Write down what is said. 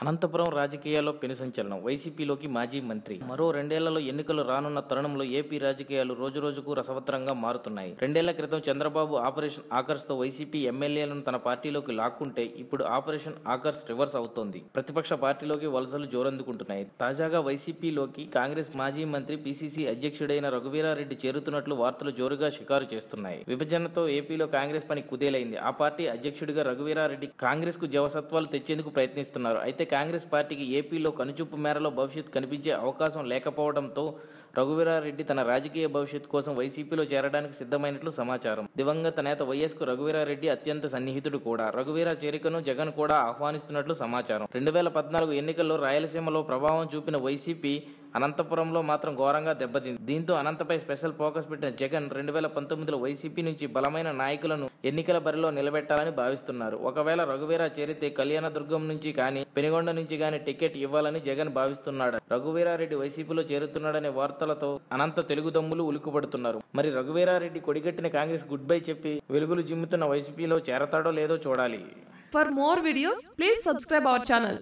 అనంతపురం రాజకీయాల్లో పెను సంచలనం. వైసీపీలోకి మాజీ మంత్రి. మరో 2 ఏళ్లలో ఎన్నికలు రానున్న తరుణంలో ఏపీ రాజకీయాలు రోజురోజుకు రసవత్తరంగా మారుతున్నాయి. 2 ఏళ్ల క్రితం చంద్రబాబు ఆపరేషన్ ఆకర్ష్తో వైసీపీ ఎమ్మెల్యేలను తన పార్టీలోకి లాక్కుంటే ఇప్పుడు ఆపరేషన్ ఆకర్ష్ రివర్స్ అవుతోంది. ప్రతిపక్ష పార్టీలోకి వలసలు జోరందుకుంటున్నాయి. తాజాగా వైసీపీలోకి కాంగ్రెస్ మాజీ మంత్రి పీసీసీ అధ్యక్షుడైన రఘువీరారెడ్డి చేరుతున్నట్లు వార్తలు జోరుగా షికారు చేస్తున్నాయి. విభజనతో ఏపీలో కాంగ్రెస్ పని కుదేలైంది. ఆ పార్టీ అధ్యక్షుడిగా రఘువీరారెడ్డి కాంగ్రెస్ కు జవసత్వాలు తెచ్చేందుకు ప్రయత్నిస్తున్నారు. అయితే కాంగ్రెస్ పార్టీకి ఏపీలో కనుచూపు మేరలో భవిష్యత్తు కనిపించే అవకాశం లేకపోవడంతో రఘువీరారెడ్డి తన రాజకీయ భవిష్యత్తు కోసం వైసీపీలో చేరడానికి సిద్ధమైనట్లు సమాచారం. దివంగత నేత వైఎస్ కు రఘువీరారెడ్డి అత్యంత సన్నిహితుడు కూడా. రఘువీరా చేరికను జగన్ కూడా ఆహ్వానిస్తున్నట్లు సమాచారం. 2014 ఎన్నికల్లో రాయలసీమలో ప్రభావం చూపిన వైసీపీ అనంతపురంలో మాత్రం ఘోరంగా దెబ్బతింది. దీంతో అనంతపై స్పెషల్ ఫోకస్ పెట్టిన జగన్ 2019లో వైసీపీ నుంచి బలమైన నాయకులను ఎన్నికల బరిలో నిలబెట్టాలని భావిస్తున్నారు. ఒకవేళ రఘువీరా చేరితే కళ్యాణదుర్గం నుంచి కానీ పెనుగొండ నుంచి కానీ టికెట్ ఇవ్వాలని జగన్ భావిస్తున్నాడు. రఘువీరారెడ్డి వైసీపీలో చేరుతున్నాడనే వార్తలతో అనంత తెలుగు దమ్ములు ఉలిక్కుపడుతున్నారు. మరి రఘువీరారెడ్డి కొడిగట్టిన కాంగ్రెస్ గుడ్ బై చెప్పి వెలుగులు జిమ్ముతున్న వైసీపీలో చేరతాడో లేదో చూడాలి. For more videos, please subscribe our channel.